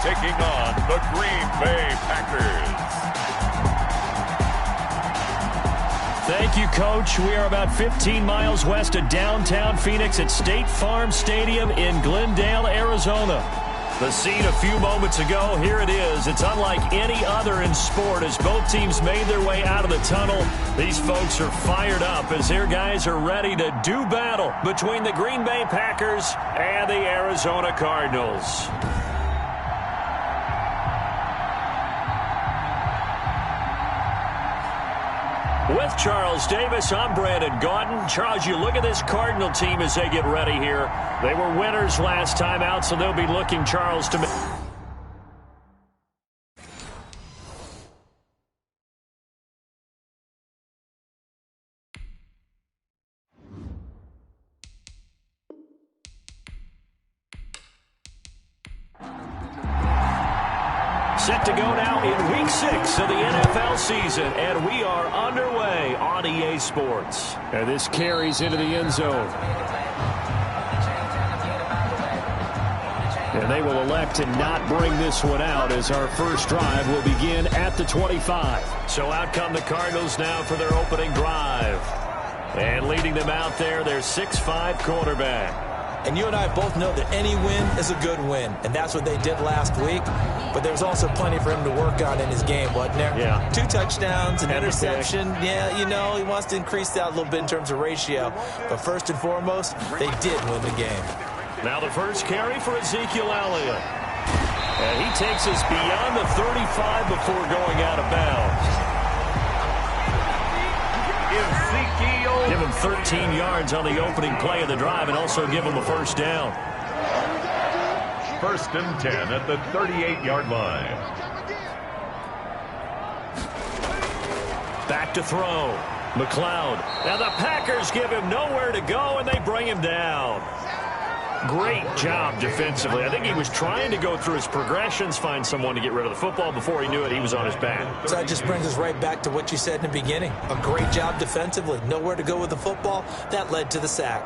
taking on the Green Bay Packers. Thank you, Coach. We are about 15 miles west of downtown Phoenix at State Farm Stadium in Glendale, Arizona. The scene a few moments ago, here it is. It's unlike any other in sport as both teams made their way out of the tunnel. These folks are fired up as their guys are ready to do battle between the Green Bay Packers and the Arizona Cardinals. With Charles Davis, I'm Brandon Gaudin. Charles, you look at this Cardinal team as they get ready here. They were winners last time out, so they'll be looking, Charles, to... Set to go now in Week 6 of the NFL season, and we are underway on EA Sports. And this carries into the end zone. And they will elect to not bring this one out as our first drive will begin at the 25. So out come the Cardinals now for their opening drive. And leading them out there, their 6'5" quarterback. And you and I both know that any win is a good win, and that's what they did last week. But there was also plenty for him to work on in his game, wasn't there? Yeah. 2 touchdowns, an interception. Yeah, you know, he wants to increase that a little bit in terms of ratio. But first and foremost, they did win the game. Now the first carry for Ezekiel Elliott. And he takes us beyond the 35 before going out of bounds. Give him 13 yards on the opening play of the drive and also give him a first down. 1st and 10 at the 38-yard line. Back to throw. McLeod. Now the Packers give him nowhere to go, and they bring him down. Great job defensively. I think he was trying to go through his progressions, find someone to get rid of the football. Before he knew it, he was on his back. So that just brings us right back to what you said in the beginning. A great job defensively. Nowhere to go with the football. That led to the sack.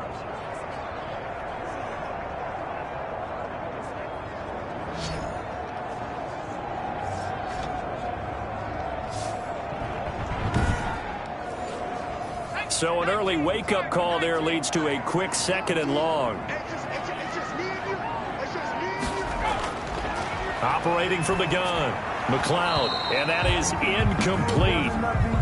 So an early wake-up call there leads to a quick 2nd and long. Operating from the gun, McLeod, and that is incomplete.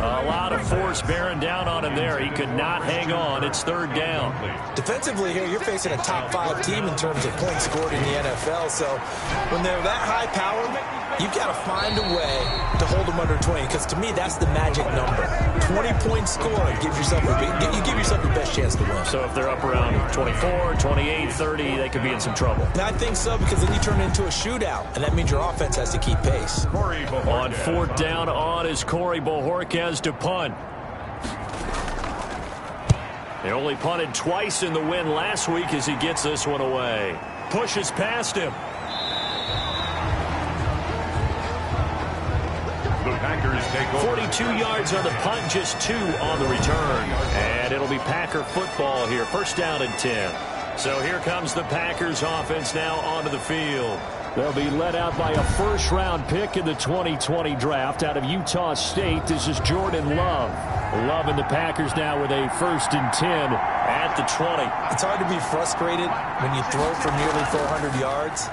A lot of force bearing down on him there. He could not hang on. It's 3rd down. Defensively here, you're facing a top 5 team in terms of points scored in the NFL. So when they're that high powered, you've got to find a way to hold them under 20. Because to me, that's the magic number. 20 points scored gives yourself you give yourself your best chance to win. So if they're up around 24, 28, 30, they could be in some trouble. And I think so, because then you turn it into a shootout, and that means your offense has to keep pace. On 4th down on is Corey Bojorquez to punt. They only punted twice in the win last week as he gets this one away. Pushes past him. The Packers take over. 42 yards on the punt, just 2 on the return. And it'll be Packer football here. 1st down and 10. So here comes the Packers offense now onto the field. They'll be led out by a 1st-round pick in the 2020 draft out of Utah State. This is Jordan Love. Love and the Packers now with a 1st and 10 at the 20. It's hard to be frustrated when you throw for nearly 400 yards,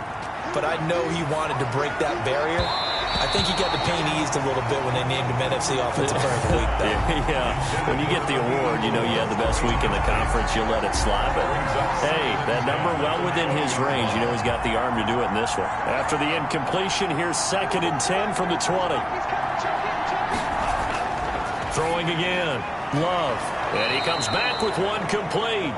but I know he wanted to break that barrier. I think he got the pain eased a little bit when they named him NFC Offensive Player of the Week, though. Yeah, when you get the award, you know you had the best week in the conference. You'll let it slide. But, hey, that number well within his range. You know he's got the arm to do it in this one. After the incompletion, here's 2nd and 10 from the 20. Throwing again. Love. And he comes back with one complete.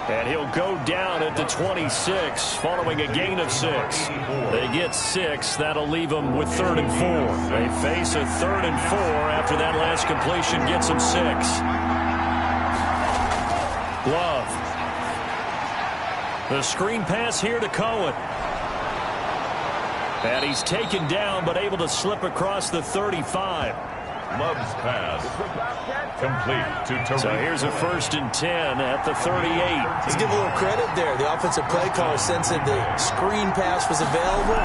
And he'll go down at the 26 following a gain of 6. They get 6. That'll leave them with 3rd and 4. They face a 3rd and 4 after that last completion gets them 6. Love. The screen pass here to Cohen. And he's taken down but able to slip across the 35. Love's pass. Complete to Tariq. So here's a 1st and 10 at the 38. Let's give a little credit there. The offensive play caller sensed that the screen pass was available.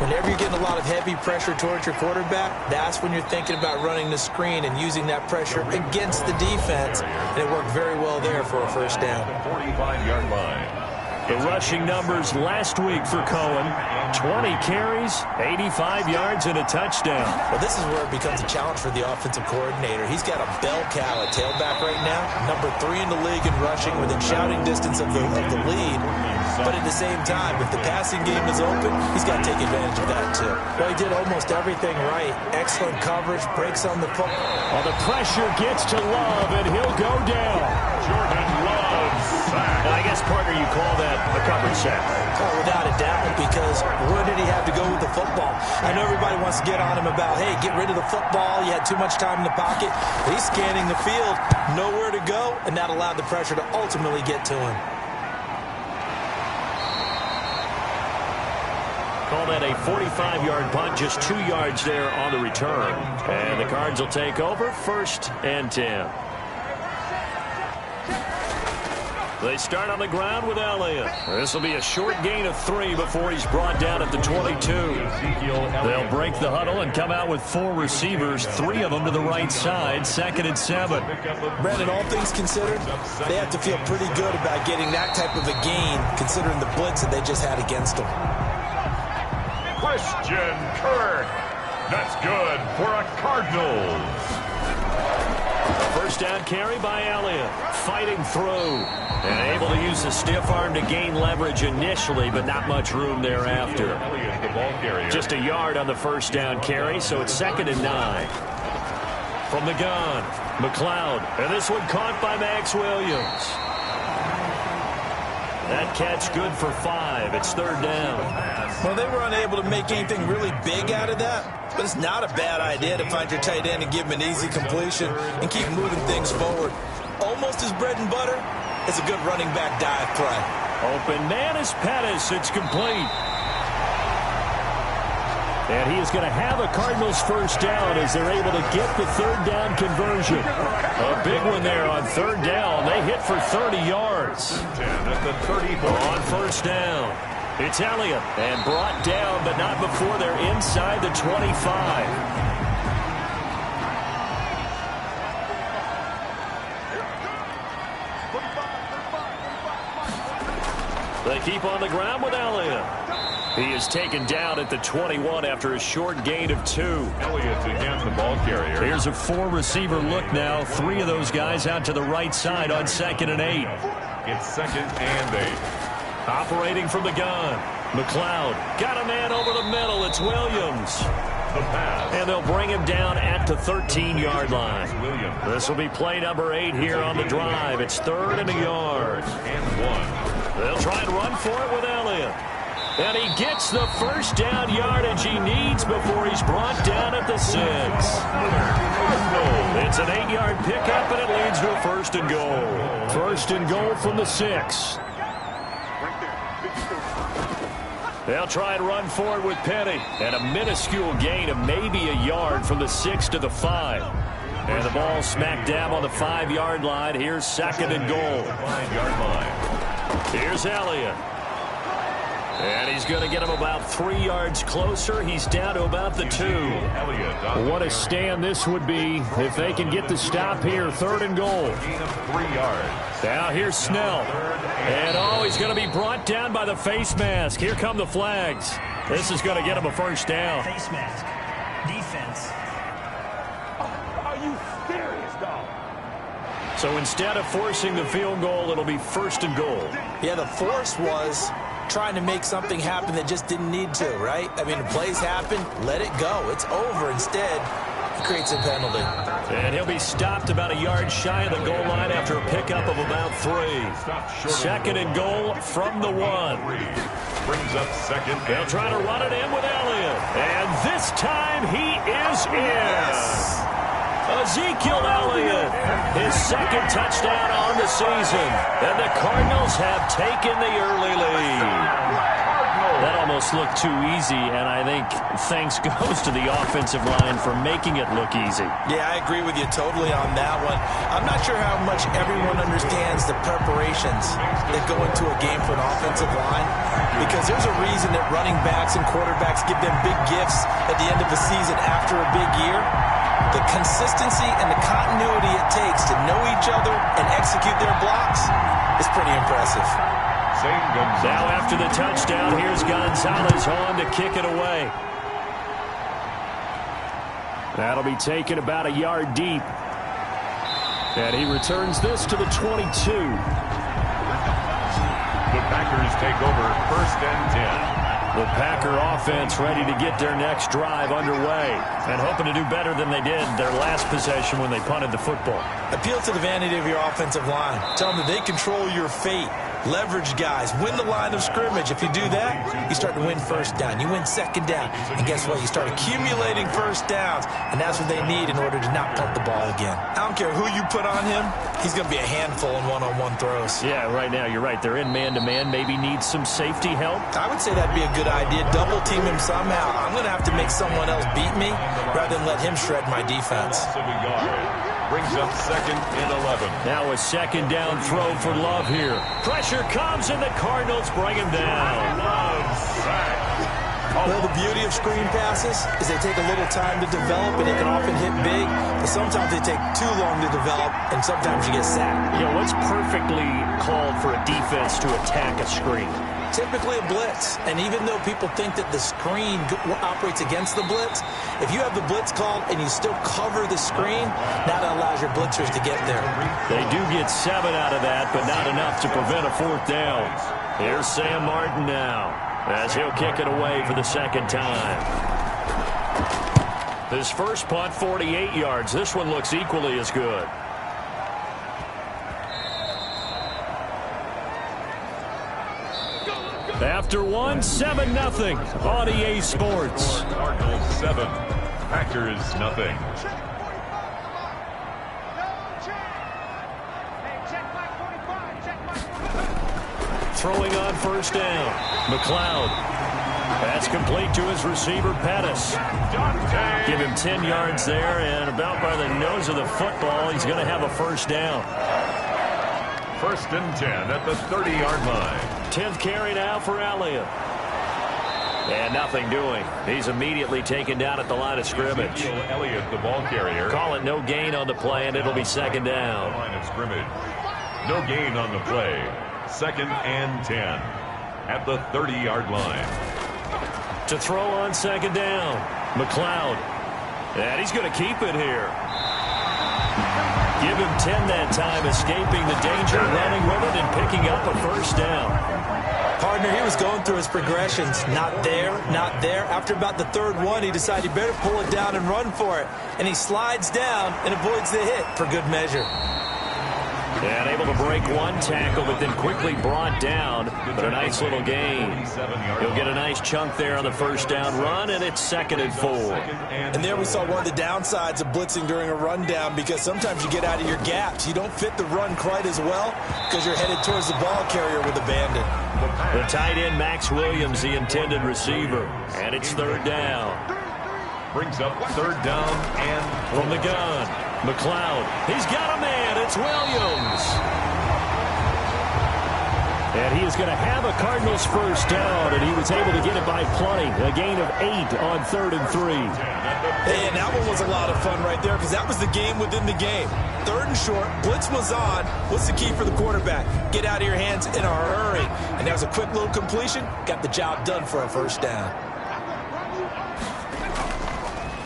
Whenever you're getting a lot of heavy pressure towards your quarterback, that's when you're thinking about running the screen and using that pressure against the defense. And it worked very well there for a 1st down. 45-yard line. The rushing numbers last week for Cohen: 20 carries, 85 yards, and a touchdown. Well, this is where it becomes a challenge for the offensive coordinator. He's got a bell cow at tailback right now, number 3 in the league in rushing, within shouting distance of the lead. But at the same time, if the passing game is open, he's got to take advantage of that too. Well, he did almost everything right. Excellent coverage, breaks on the puck. Well, the pressure gets to Love, and he'll go down. Jordan Love sack. Well, I guess, partner, you call that a coverage sack. Oh, without a doubt, because where did he have to go with the football? I know everybody wants to get on him about, hey, get rid of the football. You had too much time in the pocket. But he's scanning the field, nowhere to go, and that allowed the pressure to ultimately get to him. Call that a 45-yard punt, just 2 yards there on the return. And the Cards will take over, 1st and 10. They start on the ground with Elliott. This will be a short gain of 3 before he's brought down at the 22. They'll break the huddle and come out with 4 receivers, 3 of them to the right side, 2nd and 7. Brandon, all things considered, they have to feel pretty good about getting that type of a gain, considering the blitz that they just had against them. Christian Kirk. That's good for a Cardinals. 1st down carry by Elliott, fighting through, and able to use the stiff arm to gain leverage initially, but not much room thereafter. The ball carrier. Just a yard on the 1st down carry, so it's 2nd and 9. From the gun, McLeod, and this one caught by Max Williams. That catch good for 5. It's 3rd down. Well, they were unable to make anything really big out of that, but it's not a bad idea to find your tight end and give him an easy completion and keep moving things forward. Almost his bread and butter is a good running back dive play. Open man is Pettis. It's complete. And he is going to have a Cardinals 1st down as they're able to get the 3rd down conversion. A big one there on 3rd down. They hit for 30 yards. 10 at the 34. On 1st down, it's Elliott, and brought down, but not before they're inside the 25. They keep on the ground with Elliott. He is taken down at the 21 after a short gain of 2. Elliott again, the ball carrier. Here's a 4-receiver look now. 3 of those guys out to the right side on 2nd and 8. It's 2nd and 8. Operating from the gun, McLeod got a man over the middle. It's Williams. The pass. And they'll bring him down at the 13-yard line. Williams. This will be play number 8 here on the drive. It's 3rd and a yard. And 1. They'll try and run for it with Elliott. And he gets the 1st down yardage he needs before he's brought down at the 6. It's an 8-yard pickup, and it leads to a 1st and goal. 1st and goal from the 6. They'll try and run forward with Penny. And a minuscule gain of maybe a yard from the 6 to the 5. And the ball smacked down on the 5-yard line. Here's 2nd and goal. 5-yard line. Here's Elliott. And he's going to get him about 3 yards closer. He's down to about the 2. What a stand this would be if they can get the stop here. 3rd and goal. Gain of 3 yards. Now here's Snell. And he's going to be brought down by the face mask. Here come the flags. This is going to get him a 1st down. Face mask. Defense. Are you serious, dog? So instead of forcing the field goal, it'll be 1st and goal. Yeah, the force was trying to make something happen that just didn't need to, right? I mean, the plays happen, let it go. It's over. Instead, he creates a penalty. And he'll be stopped about a yard shy of the goal line after a pickup of about 3. 2nd and goal from the 1. Brings up 2nd. They'll try to run it in with Elliott. And this time he is in. Ezekiel Elliott, his 2nd touchdown on the season. And the Cardinals have taken the early lead. That almost looked too easy, and I think thanks goes to the offensive line for making it look easy. Yeah, I agree with you totally on that one. I'm not sure how much everyone understands the preparations that go into a game for an offensive line, because there's a reason that running backs and quarterbacks give them big gifts at the end of the season after a big year. The consistency and the continuity it takes to know each other and execute their blocks is pretty impressive. Now after the touchdown, here's Gonzalez on to kick it away. That'll be taken about a yard deep. And he returns this to the 22. The Packers take over 1st and 10. The Packer offense ready to get their next drive underway and hoping to do better than they did their last possession when they punted the football. Appeal to the vanity of your offensive line. Tell them that they control your fate. Leverage guys. Win the line of scrimmage. If you do that, you start to win first down. You win second down. And guess what? You start accumulating first downs. And that's what they need in order to not punt the ball again. I don't care who you put on him. He's going to be a handful in one-on-one throws. Yeah, right now you're right. They're in man-to-man. Maybe need some safety help. I would say that'd be a good idea. Double team him somehow. I'm going to have to make someone else beat me rather than let him shred my defense. Brings up 2nd and 11. Now a second down throw for Love here. Pressure comes and the Cardinals bring him down. Well, the beauty of screen passes is they take a little time to develop and they can often hit big, but sometimes they take too long to develop and sometimes you get sacked. You know, what's perfectly called for a defense to attack a screen? Typically a blitz, and even though people think that the screen operates against the blitz, if you have the blitz called and you still cover the screen, that allows your blitzers to get there. They do get 7 out of that, but not enough to prevent a 4th down. Here's Sam Martin now, as he'll kick it away for the second time. His first punt, 48 yards. This one looks equally as good. After one, 7-0 on EA Sports. Cardinals 7, Packers nothing. Throwing on first down. McLeod. That's complete to his receiver, Pettis. Give him 10 yards there, and about by the nose of the football, he's going to have a first down. 1st and 10 at the 30-yard line. 10th carry now for Elliott. And nothing doing. He's immediately taken down at the line of scrimmage. Elliott, the ball carrier. Call it no gain on the play, and it'll be second down. Line of scrimmage. No gain on the play. 2nd and 10 at the 30-yard line. To throw on second down, McLeod. And he's going to keep it here. Give him 10 that time, escaping the danger, running with it, and picking up a first down. Partner, he was going through his progressions. Not there, not there. After about the 3rd one, he decided he better pull it down and run for it. And he slides down and avoids the hit for good measure. And able to break one tackle, but then quickly brought down. But a nice little gain. He'll get a nice chunk there on the first down run, and it's 2nd and 4. And there we saw one of the downsides of blitzing during a rundown, because sometimes you get out of your gaps. You don't fit the run quite as well because you're headed towards the ball carrier with abandon. The tight end, Max Williams, the intended receiver. And it's 3rd down. Brings up 3rd down and from the gun. McLeod. He's got a man. It's Williams. And he is going to have a Cardinals first down, and he was able to get it by plenty. A gain of 8 on 3rd and 3. Hey, and that one was a lot of fun right there, because that was the game within the game. 3rd and short, blitz was on. What's the key for the quarterback? Get out of your hands in a hurry. And that was a quick little completion. Got the job done for a first down.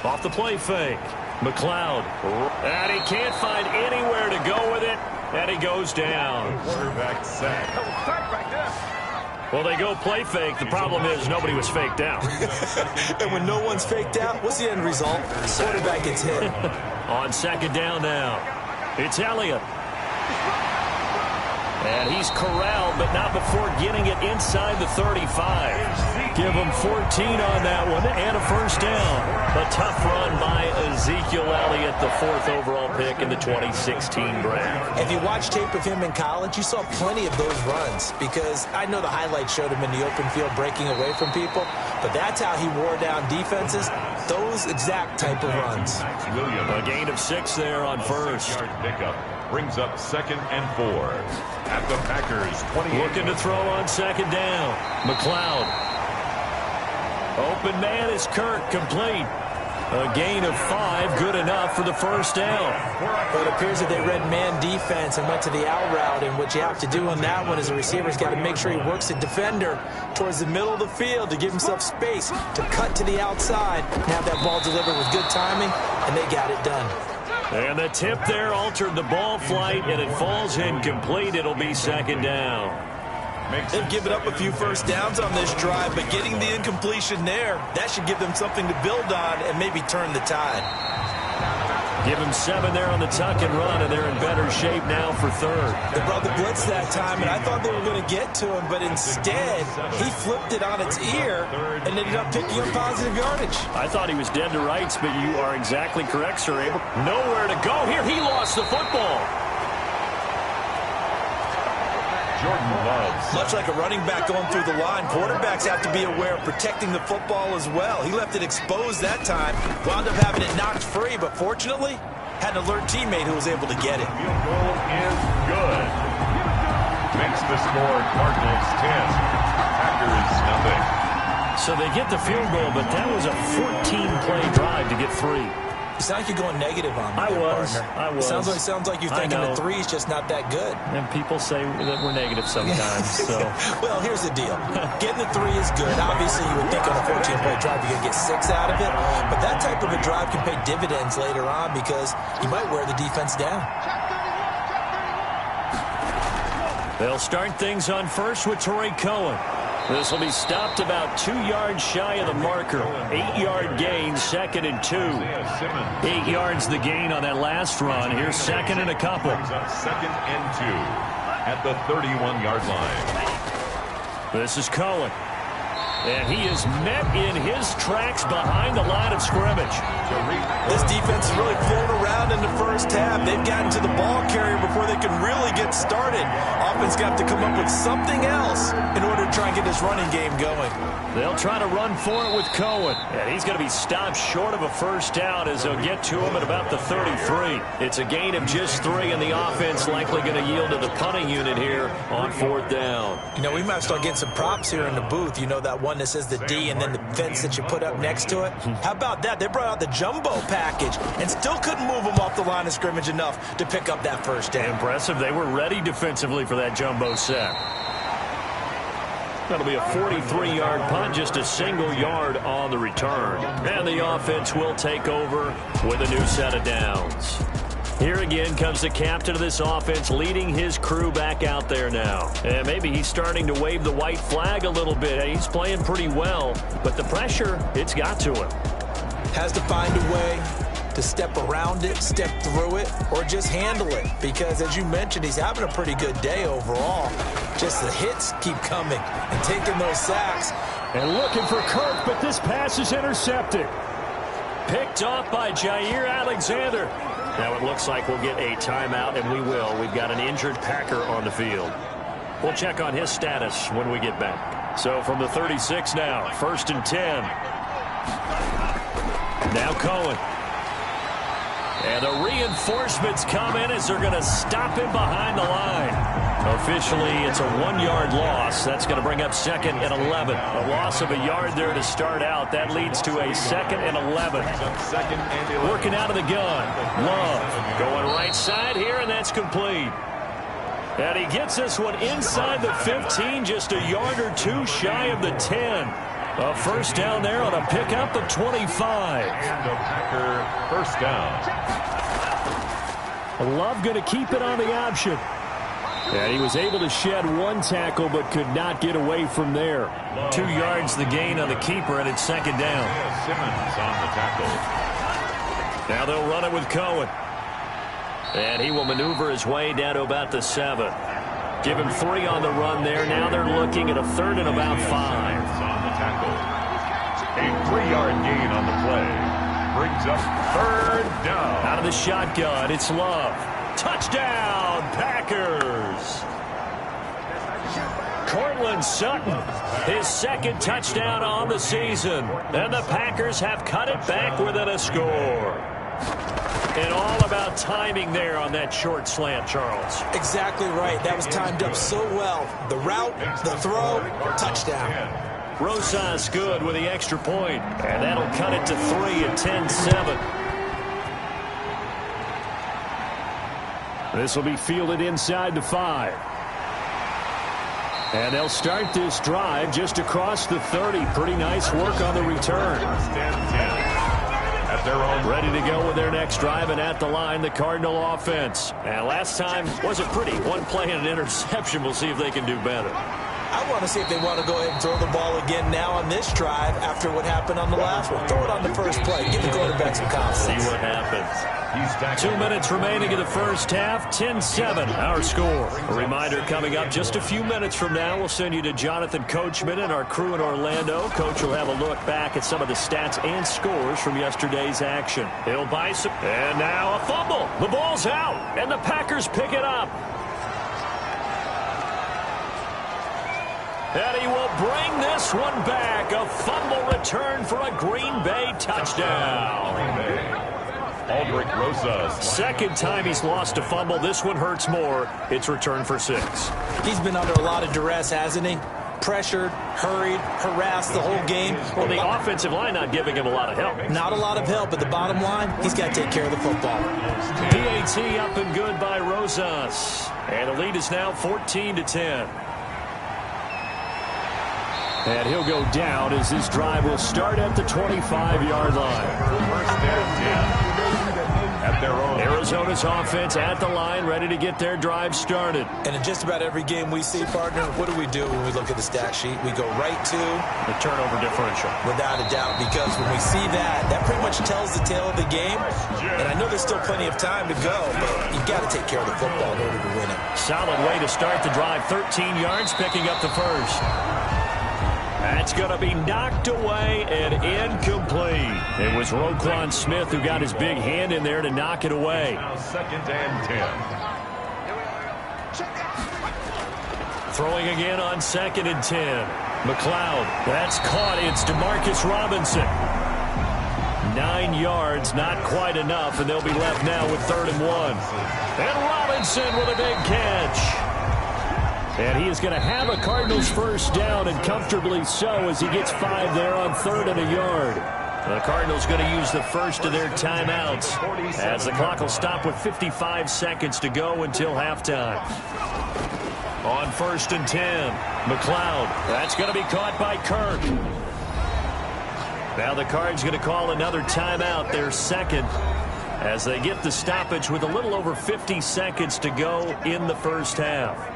Off the play fake. McLeod. And he can't find anywhere to go with it. And he goes down. Quarterback sack. Well, they go play fake. The problem is nobody was faked out. And when no one's faked out, what's the end result? The quarterback gets hit. On second down now. It's Elliott. And he's corralled, but not before getting it inside the 35. Give him 14 on that one and a first down. A tough run by Ezekiel Elliott, the 4th overall pick in the 2016 draft. If you watch tape of him in college, you saw plenty of those runs, because I know the highlights showed him in the open field breaking away from people, but that's how he wore down defenses, those exact type of runs. A gain of 6 there on first. Pickup brings up 2nd and 4 at the Packers 20. Looking to throw on 2nd down. McLeod. Open man is Kirk, complete. A gain of 5, good enough for the first down. Well, it appears that they read man defense and went to the out route, and what you have to do on that one is the receiver's got to make sure he works the defender towards the middle of the field to give himself space to cut to the outside and have that ball delivered with good timing, and they got it done. And the tip there altered the ball flight, and it falls incomplete. It'll be 2nd down. They've given up a few first downs on this drive, but getting the incompletion there, that should give them something to build on and maybe turn the tide. Give him 7 there on the tuck and run, and they're in better shape now for 3rd. They brought the blitz that time, and I thought they were going to get to him, but instead, he flipped it on its ear and ended up picking up positive yardage. I thought he was dead to rights, but you are exactly correct, Sir Abel. Nowhere to go here. He lost the football. Jordan Love. Much like a running back going through the line, quarterbacks have to be aware of protecting the football as well. He left it exposed that time, wound up having it knocked free, but fortunately, had an alert teammate who was able to get it. Field goal is good. Makes the score Cardinals 10, Packers nothing. So they get the field goal, but that was a 14-play drive to get 3. You sound like you're going negative on me, partner. I was. It sounds like you're thinking the 3 is just not that good. And people say that we're negative sometimes. So. Well, here's the deal. Getting the 3 is good. Obviously, you would think on a 14-play drive you're going to get 6 out of it. But that type of a drive can pay dividends later on because you might wear the defense down. They'll start things on first with Torrey Cohen. This will be stopped about 2 yards shy of the marker. 8-yard gain, 2nd and 2. 8 yards the gain on that last run. Here's 2nd and a couple. 2nd and 2 at the 31-yard line. This is Cohen. And he is met in his tracks behind the line of scrimmage. This defense has really flown around in the first half. They've gotten to the ball carrier before they can really get started. Offense got to come up with something else in order to try and get this running game going. They'll try to run for it with Cohen. And he's going to be stopped short of a first down as they'll get to him at about the 33. It's a gain of just 3, and the offense likely going to yield to the punting unit here on 4th down. You know, we might start getting some props here in the booth. You know, that one that says the D and then the fence that you put up next to it. How about that? They brought out the jumbo package and still couldn't move them off the line of scrimmage enough to pick up that first down. Impressive. They were ready defensively for that jumbo set. That'll be a 43-yard punt, just a single yard on the return. And the offense will take over with a new set of downs. Here again comes the captain of this offense, leading his crew back out there now. And maybe he's starting to wave the white flag a little bit. He's playing pretty well, but the pressure, it's got to him. Has to find a way to step around it, step through it, or just handle it. Because, as you mentioned, he's having a pretty good day overall. Just the hits keep coming and taking those sacks. And looking for Kirk, but this pass is intercepted. Picked off by Jair Alexander. Now it looks like we'll get a timeout, and we will. We've got an injured Packer on the field. We'll check on his status when we get back. So from the 36 now, 1st and 10. Now Cohen. And the reinforcements come in as they're going to stop him behind the line. Officially, it's a 1-yard loss. That's going to bring up 2nd and 11. A loss of a yard there to start out. That leads to a 2nd and 11. Working out of the gun. Love going right side here, and that's complete. And he gets this one inside the 15, just a yard or 2 shy of the 10. A first down there on a pickup of 25. And the Packer first down. Love going to keep it on the option. And he was able to shed 1 tackle, but could not get away from there. 2 yards the gain on the keeper, and it's 2nd down. Simmons on the tackle. Now they'll run it with Cohen. And he will maneuver his way down to about the 7. Give him 3 on the run there. Now they're looking at a 3rd and about 5. On the tackle. A 3-yard gain on the play. brings up third down. Out of the shotgun, it's Love. Touchdown, Packers. Cortland Sutton, his second touchdown on the season. And the Packers have cut it back within a score. And all about timing there on that short slant, Charles. Exactly right. That was timed up so well. The route, the throw, touchdown. Rosas good with the extra point. And that'll cut it to 3 at 10-7. This will be fielded inside the 5. And they'll start this drive just across the 30. Pretty nice work on the return. At their own. Ready to go with their next drive, and at the line, the Cardinal offense. And last time wasn't pretty. One play and an interception. We'll see if they can do better. I want to see if they want to go ahead and throw the ball again now on this drive after what happened on the last one. Throw it on the first play. Give the quarterback some confidence. See what happens. 2 minutes remaining in the first half. 10-7, our score. A reminder coming up just a few minutes from now. We'll send you to Jonathan Coachman and our crew in Orlando. Coach will have a look back at some of the stats and scores from yesterday's action. He'll buy some. And now a fumble. The ball's out, and the Packers pick it up. And he will bring this one back. A fumble return for a Green Bay touchdown. Aldrich Rosas. Second time he's lost a fumble. This one hurts more. It's returned for 6. He's been under a lot of duress, hasn't he? Pressured, hurried, harassed the whole game. Well, the offensive line not giving him a lot of help. Not a lot of help, but the bottom line, he's got to take care of the football. PAT up and good by Rosas. And the lead is now 14-10. And he'll go down as this drive will start at the 25-yard line. First and 10. At their own. Arizona's offense at the line, ready to get their drive started. And in just about every game we see, partner, what do we do when we look at the stat sheet? We go right to the turnover differential. Without a doubt, because when we see that, that pretty much tells the tale of the game. And I know there's still plenty of time to go, but you've got to take care of the football in order to win it. Solid way to start the drive. 13 yards, picking up the first. That's going to be knocked away and incomplete. It was Roquan Smith who got his big hand in there to knock it away. Now 2nd and 10. Throwing again on 2nd and 10. McLeod, that's caught. It's Demarcus Robinson. 9 yards, not quite enough, and they'll be left now with 3rd and 1. And Robinson with a big catch. And he is going to have a Cardinals first down, and comfortably so, as he gets 5 there on 3rd and a yard. The Cardinals going to use the first of their timeouts as the clock will stop with 55 seconds to go until halftime. On 1st and 10, McLeod. That's going to be caught by Kirk. Now the Cards going to call another timeout, their second, as they get the stoppage with a little over 50 seconds to go in the first half.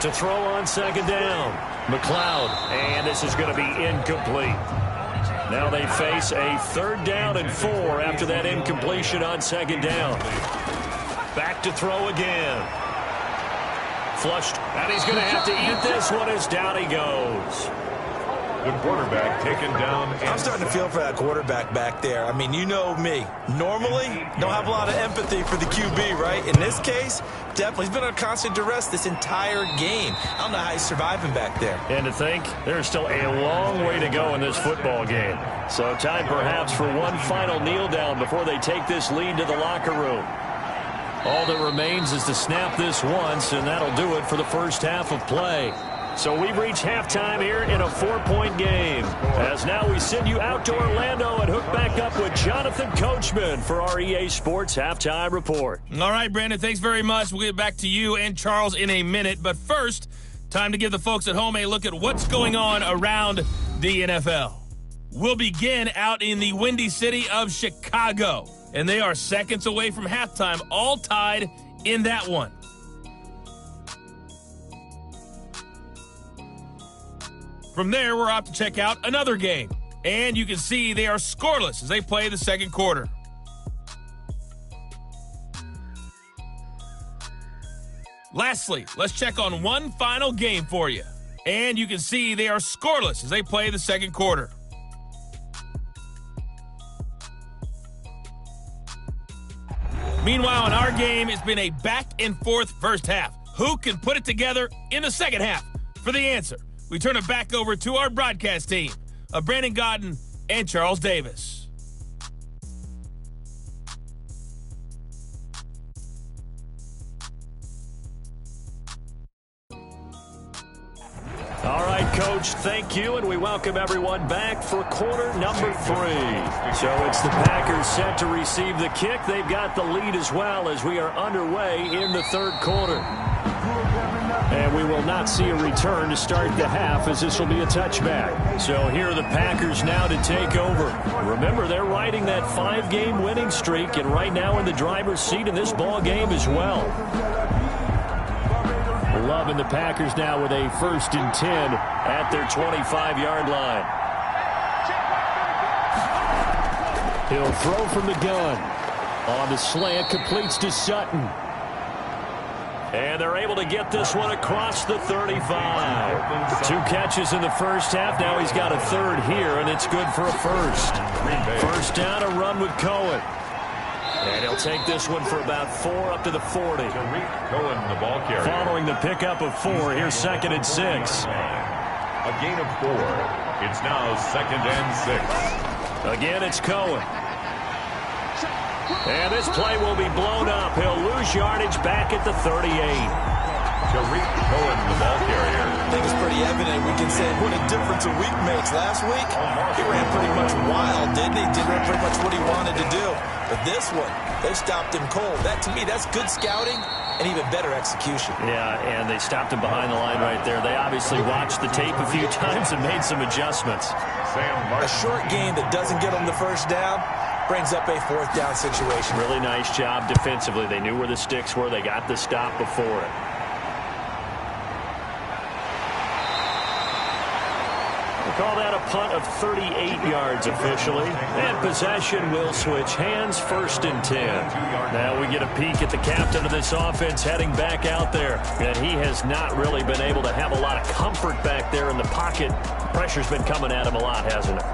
To throw on 2nd down, McLeod, and this is going to be incomplete. Now they face a 3rd down and 4 after that incompletion on 2nd down. Back to throw again. Flushed, and he's going to have to eat this one as down he goes. The quarterback taken down. I'm starting to feel for that quarterback back there. I mean, you know me. Normally, don't have a lot of empathy for the QB, right? In this case, definitely. He's been under constant duress this entire game. I don't know how he's surviving back there. And to think, there's still a long way to go in this football game. So time perhaps for one final kneel down before they take this lead to the locker room. All that remains is to snap this once, and that'll do it for the first half of play. So we've reached halftime here in a 4-point game. As now we send you out to Orlando and hook back up with Jonathan Coachman for our EA Sports Halftime Report. All right, Brandon, thanks very much. We'll get back to you and Charles in a minute. But first, time to give the folks at home a look at what's going on around the NFL. We'll begin out in the windy city of Chicago. And they are seconds away from halftime, all tied in that one. From there, we're off to check out another game. And you can see they are scoreless as they play the second quarter. Lastly, let's check on one final game for you. And you can see they are scoreless as they play the second quarter. Meanwhile, in our game, it's been a back-and-forth first half. Who can put it together in the second half? For the answer, we turn it back over to our broadcast team of Brandon Godden and Charles Davis. All right, Coach, thank you, and we welcome everyone back for quarter number 3. So it's the Packers set to receive the kick. They've got the lead as well as we are underway in the third quarter. And we will not see a return to start the half, as this will be a touchback. So here are the Packers now to take over. Remember, they're riding that 5-game winning streak, and right now in the driver's seat in this ball game as well. Loving the Packers now with a 1st and 10 at their 25-yard line. He'll throw from the gun. On the slant, completes to Sutton. And they're able to get this one across the 35. 2 catches in the first half. Now he's got a 3rd here, and it's good for a 1st. First down, a run with Cohen. And he'll take this one for about 4 up to the 40. Cohen, the ball carrier. Following the pickup of 4, here's 2nd and 6. A gain of 4. It's now 2nd and 6. Again, it's Cohen. And this play will be blown up. He'll lose yardage back at the 38. Tariq Cohen, the ball carrier. I think it's pretty evident. We can say what a difference a week makes. Last week, he ran pretty much wild, didn't he? Did pretty much what he wanted to do. But this one, they stopped him cold. That, to me, that's good scouting and even better execution. Yeah, and they stopped him behind the line right there. They obviously watched the tape a few times and made some adjustments. A short game that doesn't get them the first down brings up a 4th down situation. Really nice job defensively. They knew where the sticks were. They got the stop before it. Call that a punt of 38 yards officially. And possession will switch hands, 1st and 10. Now we get a peek at the captain of this offense heading back out there. And he has not really been able to have a lot of comfort back there in the pocket. Pressure's been coming at him a lot, hasn't it?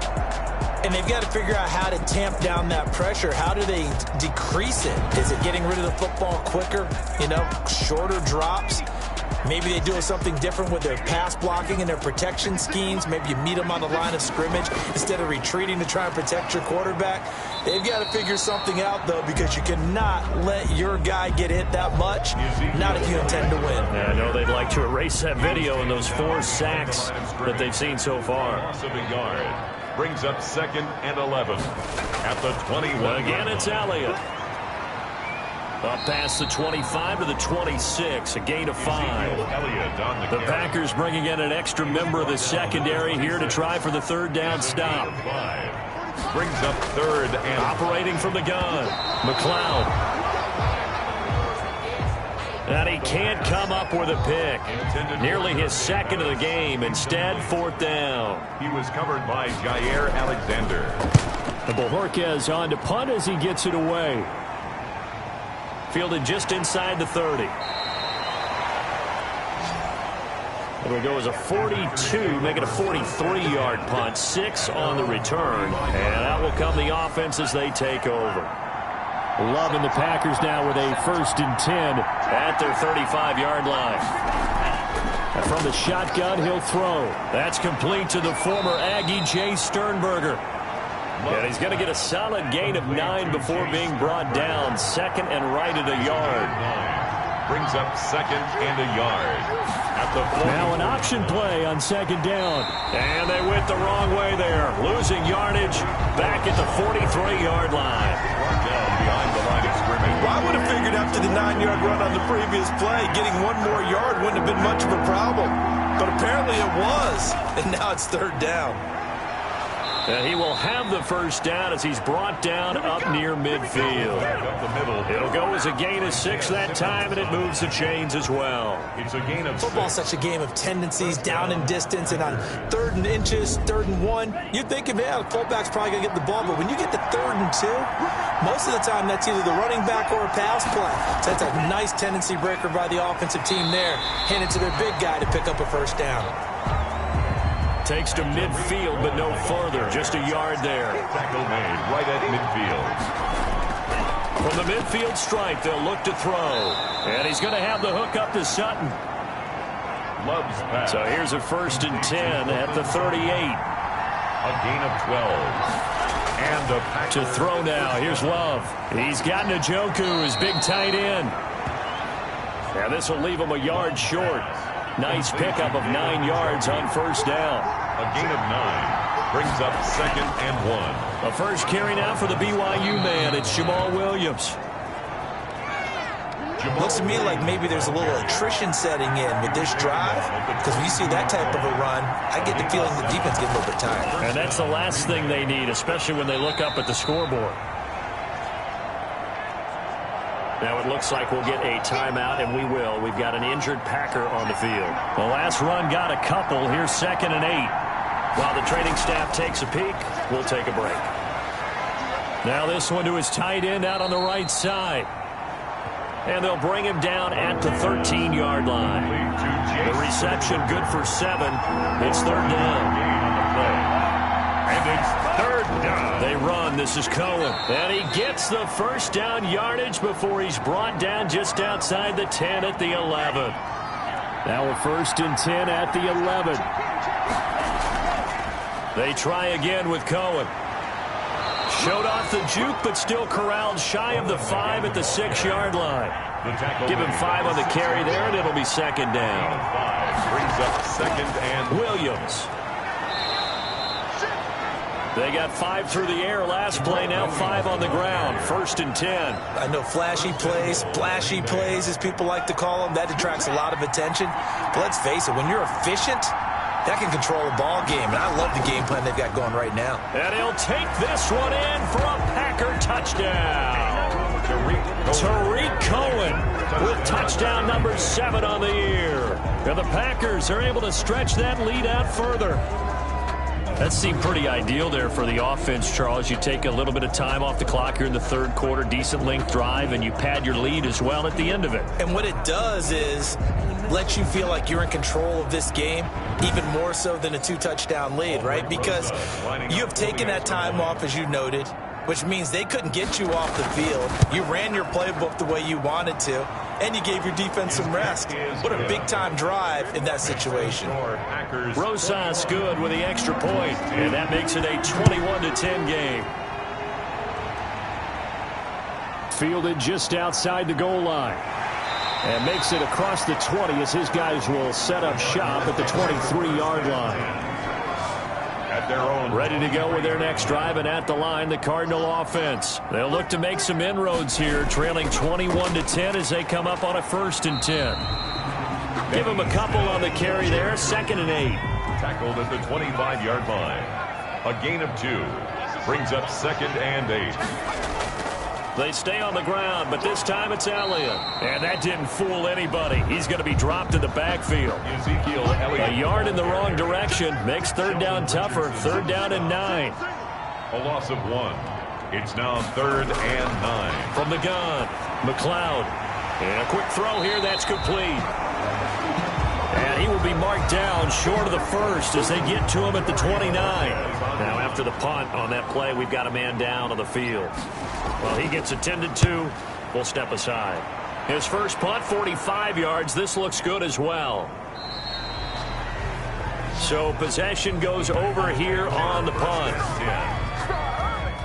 And they've got to figure out how to tamp down that pressure. How do they decrease it? Is it getting rid of the football quicker? You know, shorter drops? Maybe they do something different with their pass blocking and their protection schemes. Maybe you meet them on the line of scrimmage instead of retreating to try and protect your quarterback. They've got to figure something out, though, because you cannot let your guy get hit that much, not if you intend to win. Yeah, I know they'd like to erase that video and those 4 sacks that they've seen so far. Loss of a yard. Brings up 2nd and 11 at the 21. Again, it's Elliott. Up past the 25 to the 26, a gain of 5. The Packers bringing in an extra member of the secondary here to try for the 3rd down stop. Brings up 3rd and operating from the gun. McLeod. And he can't come up with a pick. Nearly his 2nd of the game. Instead, 4th down. He was covered by Jair Alexander. Bojorquez on to punt as he gets it away. Fielded just inside the 30. It will go as a 42, make it a 43-yard punt. 6 on the return. And out will come the offense as they take over. Loving the Packers now with a 1st and 10 at their 35-yard line. And from the shotgun, he'll throw. That's complete to the former Aggie, Jay Sternberger. And he's going to get a solid gain of 9 before being brought down. 2nd and right at a yard. Brings up 2nd and a yard. At the 40. Now an option play on 2nd down. And they went the wrong way there. Losing yardage back at the 43-yard line. Down behind the line of scrimmage. Well, I would have figured after the 9-yard run on the previous play, getting 1 more yard wouldn't have been much of a problem. But apparently it was. And now it's 3rd down. And he will have the 1st down as he's brought down up near midfield. It'll go as a gain of 6 that time, and it moves the chains as well. It's a gain of 6. Football's such a game of tendencies, down in distance, and on 3rd and inches, 3rd and 1, you'd think, yeah, the fullback's probably going to get the ball, but when you get to 3rd and 2, most of the time that's either the running back or a pass play. So that's a nice tendency breaker by the offensive team there, handed to their big guy to pick up a 1st down. Takes to midfield, but no further. Just a yard there. Tackle made right at midfield. From the midfield stripe, they'll look to throw. And he's going to have the hook up to Sutton. Love's pass. So here's a 1st and 10 at the 38. A gain of 12. And a pack to throw now. Here's Love. He's got Njoku, his big tight end. Now this will leave him a yard short. Nice pickup of 9 yards on 1st down. A gain of 9. Brings up 2nd and 1. A first carry now for the BYU man. It's Jamal Williams. Looks to me like maybe there's a little attrition setting in with this drive, because when you see that type of a run, I get the feeling the defense gets a little bit tired. And that's the last thing they need, especially when they look up at the scoreboard. Now it looks like we'll get a timeout, and we will. We've got an injured Packer on the field. The last run got a couple. Here's 2nd and 8. While the training staff takes a peek, we'll take a break. Now this one to his tight end out on the right side. And they'll bring him down at the 13-yard line. The reception good for 7. It's 3rd down. And it's 3rd down. They run. This is Cohen. And he gets the 1st down yardage before he's brought down just outside the 10 at the 11. Now a 1st and 10 at the 11. They try again with Cohen. Showed off the juke, but still corralled shy of the 5 at the 6-yard line. Give him 5 on the carry there, and it'll be 2nd down. 5 brings up 2nd and Williams. They got 5 through the air last play, now 5 on the ground. 1st and 10. I know flashy plays, splashy plays, as people like to call them, that attracts a lot of attention. But let's face it, when you're efficient, that can control a ball game, and I love the game plan they've got going right now. And he'll take this one in for a Packer touchdown. Tariq Cohen with touchdown number 7 on the year. And the Packers are able to stretch that lead out further. That seemed pretty ideal there for the offense, Charles. You take a little bit of time off the clock here in the 3rd quarter, decent length drive, and you pad your lead as well at the end of it. And what it does is let you feel like you're in control of this game, even more so than a 2-touchdown lead, right? Because you have taken that time off, as you noted, which means they couldn't get you off the field. You ran your playbook the way you wanted to, and you gave your defense some rest. What a big-time drive in that situation. Rosas good with the extra point, and that makes it a 21-10 game. Fielded just outside the goal line. And makes it across the 20 as his guys will set up shop at the 23-yard line. At their own. Ready to go with their next drive, and at the line, the Cardinal offense. They'll look to make some inroads here, trailing 21-10 as they come up on a 1st and 10. Give them a couple on the carry there, 2nd and 8. Tackled at the 25-yard line. A gain of 2. Brings up 2nd and 8. They stay on the ground, but this time it's Elliott. And that didn't fool anybody. He's going to be dropped in the backfield. Ezekiel Elliott. A yard in the wrong direction makes 3rd down tougher. 3rd down and 9. A loss of 1. It's now 3rd and 9. From the gun, McLeod. And a quick throw here, that's complete. And he will be marked down short of the 1st as they get to him at the 29. Now after the punt on that play, we've got a man down on the field. Well, he gets attended to. We'll step aside. His first punt, 45 yards. This looks good as well. So possession goes over here on the punt.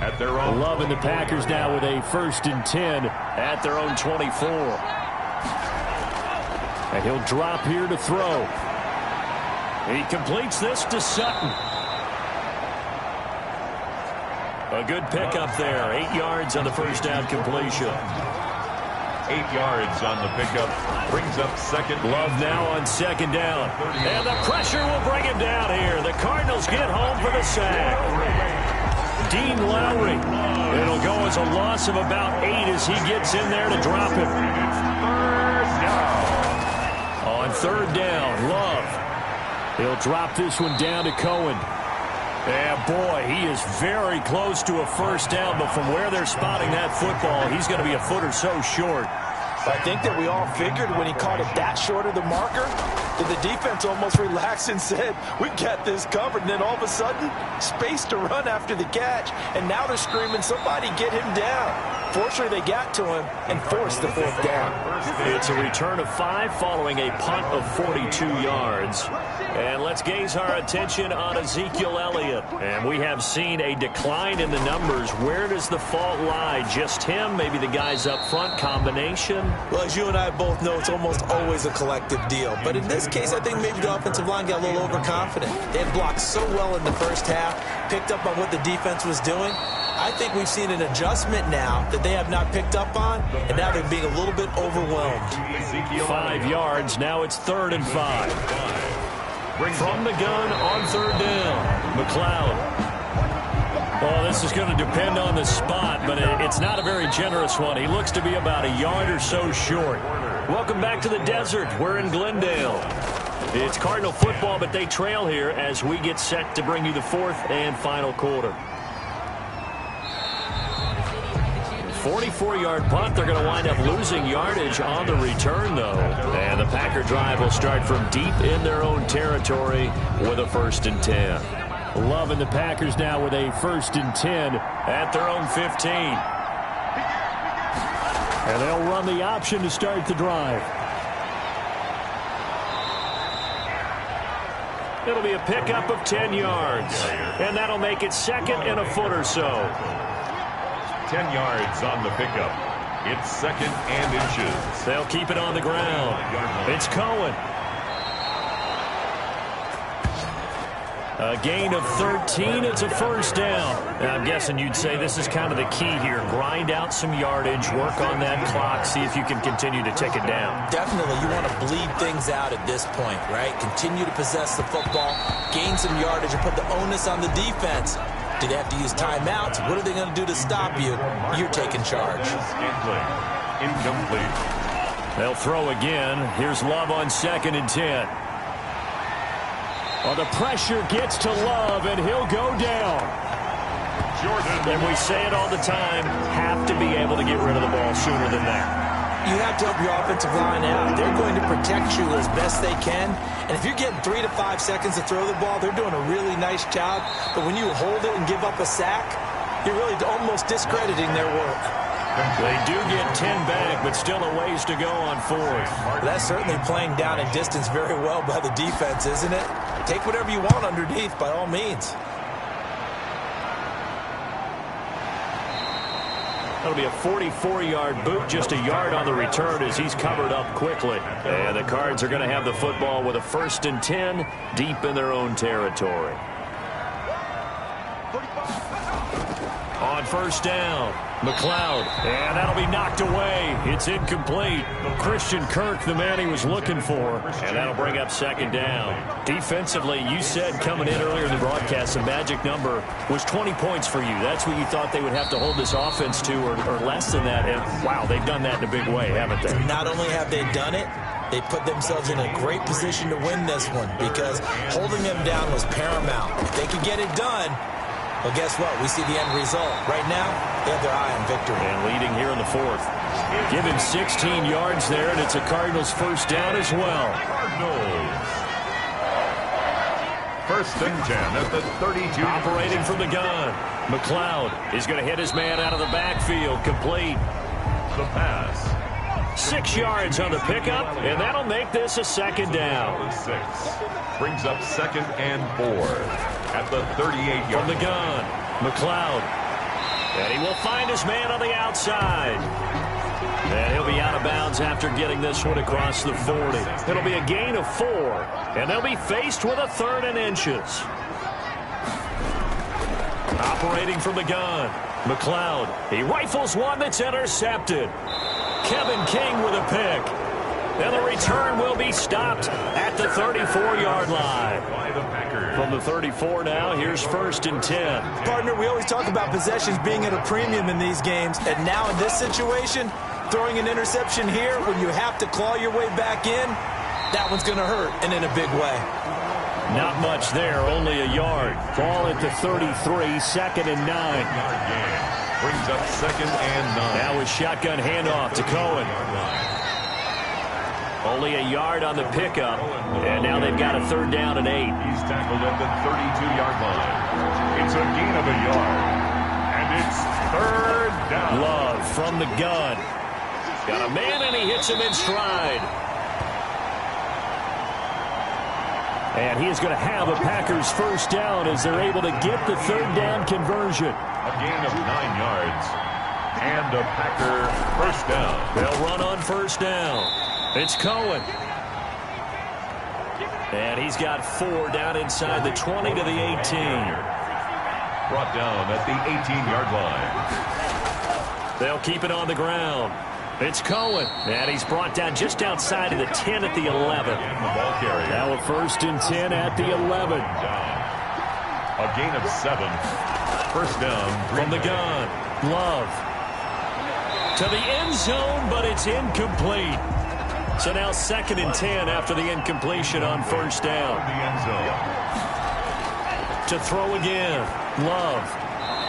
At their own. Love in the Packers now with a 1st and 10 at their own 24. And he'll drop here to throw. He completes this to Sutton. A good pickup there. 8 yards on the 1st down completion. 8 yards on the pickup. Brings up 2nd. Love now on 2nd down. And the pressure will bring him down here. The Cardinals get home for the sack. Dean Lowry. It'll go as a loss of about 8 as he gets in there to drop him. 3rd down. On 3rd down, Love. He'll drop this one down to Cohen. And boy, he is very close to a 1st down, but from where they're spotting that football, he's going to be a foot or so short. I think that we all figured when he caught it that short of the marker, The defense almost relaxed and said, we got this covered. And then all of a sudden, space to run after the catch. And now they're screaming, somebody get him down. Fortunately, they got to him and forced the fourth down. It's a return of 5 following a punt of 42 yards. And let's gaze our attention on Ezekiel Elliott. And we have seen a decline in the numbers. Where does the fault lie? Just him? Maybe the guys up front? Combination? Well, as you and I both know, it's almost always a collective deal. But in this case, I think maybe the offensive line got a little overconfident. They had blocked so well in the first half, picked up on what the defense was doing. I think we've seen an adjustment now that they have not picked up on, and now they're being a little bit overwhelmed. 5 yards. Now it's 3rd and 5. From the gun on 3rd down. McLeod. Oh, this is going to depend on the spot, but it's not a very generous one. He looks to be about a yard or so short. Welcome back to the desert. We're in Glendale. It's Cardinal football, but they trail here as we get set to bring you the 4th and final quarter. 44-yard punt. They're going to wind up losing yardage on the return, though. And the Packer drive will start from deep in their own territory with a 1st and 10. Loving the Packers now with a 1st and 10 at their own 15. And they'll run the option to start the drive. It'll be a pickup of 10 yards. And that'll make it 2nd and a foot or so. 10 yards on the pickup. It's 2nd and inches. They'll keep it on the ground. It's Cohen. A gain of 13. It's a 1st down. And I'm guessing you'd say this is kind of the key here. Grind out some yardage, work on that clock, see if you can continue to tick it down. Definitely, you want to bleed things out at this point, right? Continue to possess the football, gain some yardage, and put the onus on the defense. Do they have to use timeouts? What are they going to do to stop you? You're taking charge. Incomplete. They'll throw again. Here's Love on 2nd and 10. Oh, the pressure gets to Love, and he'll go down. And we say it all the time, have to be able to get rid of the ball sooner than that. You have to help your offensive line out. They're going to protect you as best they can. And if you're getting 3 to 5 seconds to throw the ball, they're doing a really nice job. But when you hold it and give up a sack, you're really almost discrediting their work. They do get 10 back, but still a ways to go on 4th. Well, that's certainly playing down in distance very well by the defense, isn't it? Take whatever you want underneath, by all means. That'll be a 44-yard boot, just a yard on the return as he's covered up quickly. And the Cards are going to have the football with a 1st and 10 deep in their own territory. On 1st down, McLeod, and that'll be knocked away. It's incomplete. Christian Kirk, the man he was looking for, and that'll bring up 2nd down. Defensively, you said coming in earlier in the broadcast, the magic number was 20 points for you. That's what you thought they would have to hold this offense to, or less than that. And wow, they've done that in a big way, haven't they? Not only have they done it, they put themselves in a great position to win this one because holding them down was paramount. If they could get it done, well, guess what? We see the end result. Right now, they have their eye on victory. And leading here in the 4th. Give him 16 yards there, and it's a Cardinals 1st down as well. Cardinals. 1st and 10 at the 32. Operating from the gun. McLeod is going to hit his man out of the backfield. Complete. The pass. 6 yards on the pickup, and that'll make this a 2nd down. 6. Brings up 2nd and 4. At the 38-yard. From the gun, McLeod. And he will find his man on the outside. And he'll be out of bounds after getting this one across the 40. It'll be a gain of 4. And they'll be faced with a 3rd and inches. Operating from the gun, McLeod. He rifles one that's intercepted. Kevin King with a pick. And the return will be stopped at the 34-yard line. From the 34 now, here's 1st and 10. Partner, we always talk about possessions being at a premium in these games. And now in this situation, throwing an interception here when you have to claw your way back in, that one's going to hurt, and in a big way. Not much there, only a yard. Ball at the 33, 2nd and 9. Brings up 2nd and 9. Now with shotgun handoff to Cohen. Only a yard on the pickup, and now they've got a 3rd down and 8. He's tackled at the 32-yard line. It's a gain of a yard, and it's 3rd down. Love from the gun. Got a man, and he hits him in stride. And he is going to have a Packers 1st down as they're able to get the 3rd down conversion. A gain of 9 yards, and a Packer 1st down. They'll run on 1st down. It's Cohen. And he's got 4 down inside the 20 to the 18. Brought down at the 18-yard line. They'll keep it on the ground. It's Cohen. And he's brought down just outside of the 10 at the 11. Now a 1st and 10 at the 11. A gain of 7. 1st down. From the gun. Love. To the end zone, but it's incomplete. So now 2nd and 10 after the incompletion on 1st down. To throw again. Love.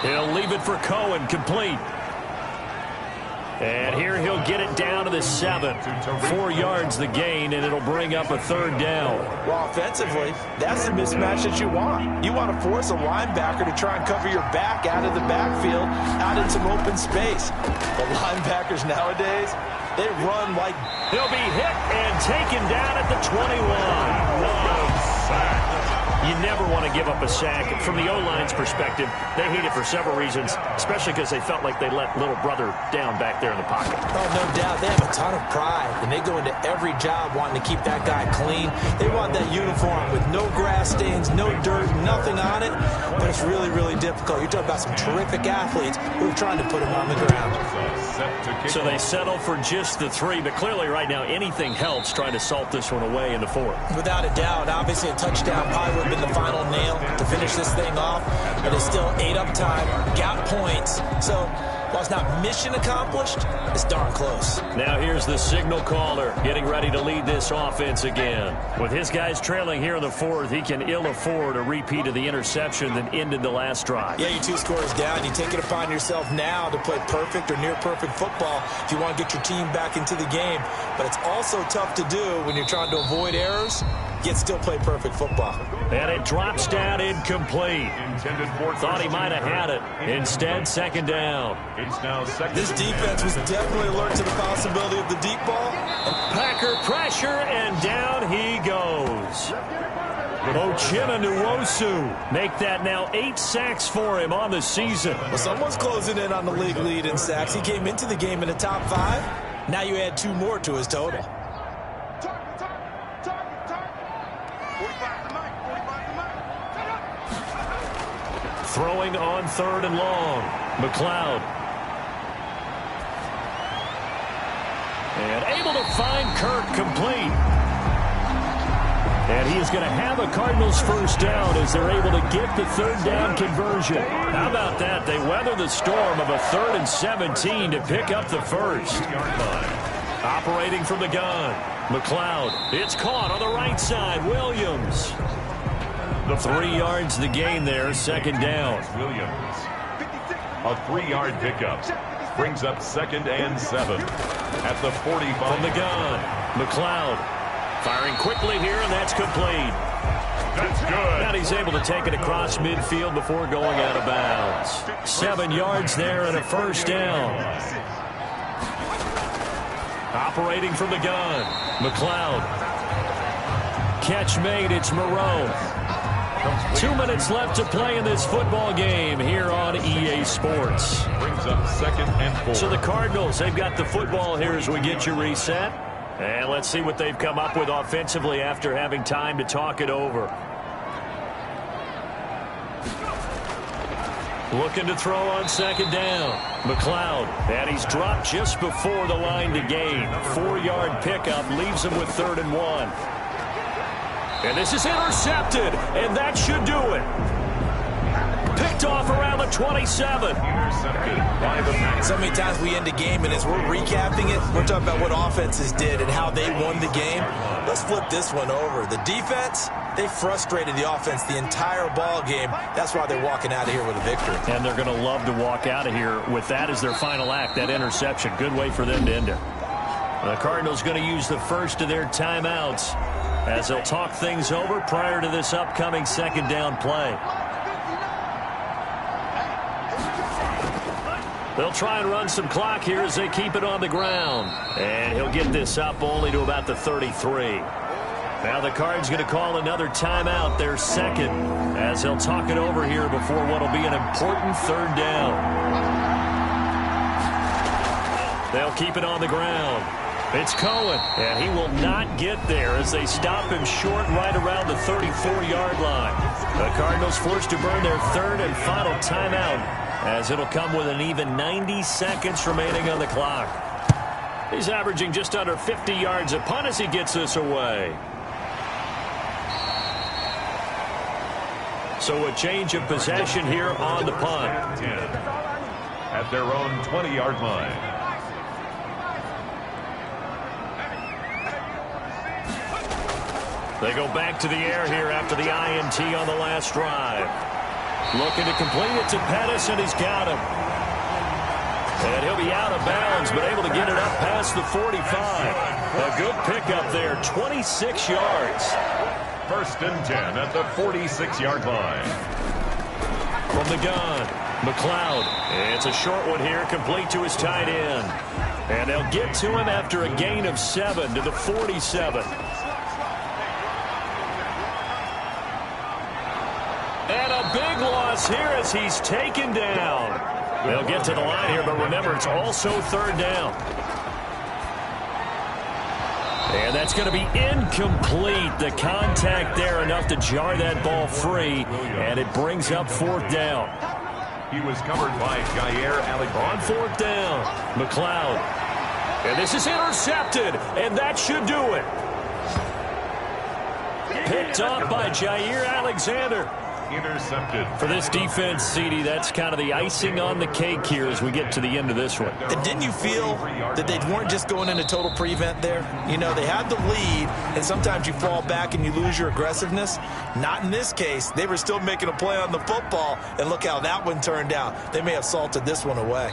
He'll leave it for Cohen. Complete. And here he'll get it down to the 7. 4 yards the gain, and it'll bring up a 3rd down. Well, offensively, that's the mismatch that you want. You want to force a linebacker to try and cover your back out of the backfield, out in some open space. The linebackers nowadays, they run like... He'll be hit and taken down at the 21. Sack. You never want to give up a sack. From the O-line's perspective, they hate it for several reasons, especially because they felt like they let little brother down back there in the pocket. Oh, no doubt. They have a ton of pride, and they go into every job wanting to keep that guy clean. They want that uniform with no grass stains, no dirt, nothing on it, but it's really, really difficult. You're talking about some terrific athletes who are trying to put him on the ground. So they settle for just the 3, but clearly right now anything helps trying to salt this one away in the 4th. Without a doubt. Obviously a touchdown probably would have been the final nail to finish this thing off, but it's still ate up time, got points. So while it's not mission accomplished, it's darn close. Now here's the signal caller getting ready to lead this offense again. With his guys trailing here in the 4th, he can ill afford a repeat of the interception that ended the last drive. Yeah, your 2 scores down. You take it upon yourself now to play perfect or near perfect football if you want to get your team back into the game. But it's also tough to do when you're trying to avoid errors, yet still play perfect football. And it drops down incomplete. Thought he might have had it. Instead, 2nd down. It's now 2nd. This defense was definitely alert to the possibility of the deep ball. Packer pressure, and down he goes. Uchenna Nwosu make that now 8 sacks for him on the season. Well, someone's closing in on the league lead in sacks. He came into the game in the top 5. Now you add 2 more to his total. Throwing on 3rd and long. McLeod. And able to find Kirk complete. And he is going to have a Cardinals 1st down as they're able to get the 3rd down conversion. How about that? They weather the storm of a 3rd and 17 to pick up the 1st. Operating from the gun. McLeod. It's caught on the right side. Williams. 3 yards the gain there, 2nd down. Williams. A 3-yard pickup. Brings up 2nd and 7. At the 45. From the gun. McLeod. Firing quickly here, and that's complete. That's good. And he's able to take it across midfield before going out of bounds. 7 yards there and a 1st down. Operating from the gun. McLeod. Catch made. It's Moreau. 2 minutes left to play in this football game here on EA Sports. Brings up 2nd and 4. So the Cardinals, they've got the football here as we get you reset. And let's see what they've come up with offensively after having time to talk it over. Looking to throw on 2nd down. McLeod. And he's dropped just before the line to gain. 4-yard pickup leaves him with 3rd and 1. And this is intercepted, and that should do it. Picked off around the 27. Intercepted by the Packers. So many times we end a game, and as we're recapping it, we're talking about what offenses did and how they won the game. Let's flip this one over. The defense, they frustrated the offense the entire ball game. That's why they're walking out of here with a victory. And they're going to love to walk out of here with that as their final act, that interception. Good way for them to end it. The Cardinals going to use the first of their timeouts as they'll talk things over prior to this upcoming second down play. They'll try and run some clock here as they keep it on the ground. And he'll get this up only to about the 33. Now the Cards going to call another timeout, their second, as they'll talk it over here before what will be an important third down. They'll keep it on the ground. It's Cohen, and he will not get there as they stop him short right around the 34-yard line. The Cardinals forced to burn their third and final timeout, as it'll come with an even 90 seconds remaining on the clock. He's averaging just under 50 yards a punt as he gets this away. So a change of possession here on the punt. 10 at their own 20-yard line. They go back to the air here after the INT on the last drive. Looking to complete it to Pettis, and he's got him. And he'll be out of bounds, but able to get it up past the 45. A good pickup there, 26 yards. First and 10 at the 46-yard line. From the gun, McLeod. It's a short one here, complete to his tight end. And they'll get to him after a gain of 7 to the 47. And a big loss here as he's taken down. They'll get to the line here, but remember, it's also third down. And that's going to be incomplete. The contact there enough to jar that ball free, and it brings up fourth down. He was covered by Jair Alexander. On fourth down, McLeod. And this is intercepted, and that should do it. Picked up by Jair Alexander. Intercepted. For this defense, CD, that's kind of the icing on the cake here as we get to the end of this one. And didn't you feel that they weren't just going into total prevent there? You know, they had the lead, and sometimes you fall back and you lose your aggressiveness. Not in this case. They were still making a play on the football, and look how that one turned out. They may have salted this one away.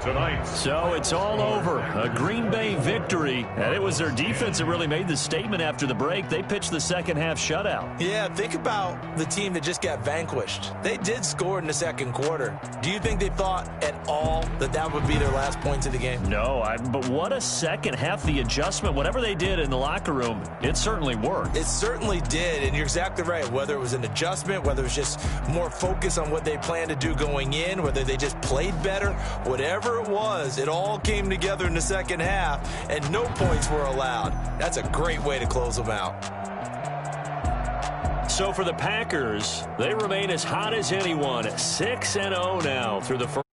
Tonight. So it's all over. A Green Bay victory. And it was their defense that really made the statement after the break. They pitched the second half shutout. Yeah, think about the team that just got vanquished. They did score in the second quarter. Do you think they thought at all that that would be their last points of the game? No, but what a second half. The adjustment, whatever they did in the locker room, it certainly worked. It certainly did, and you're exactly right. Whether it was an adjustment, whether it was just more focus on what they planned to do going in, whether they just played better, whatever it was, it all came together in the second half, and no points were allowed. That's a great way to close them out. So for the Packers, they remain as hot as anyone, 6-0 now through the first.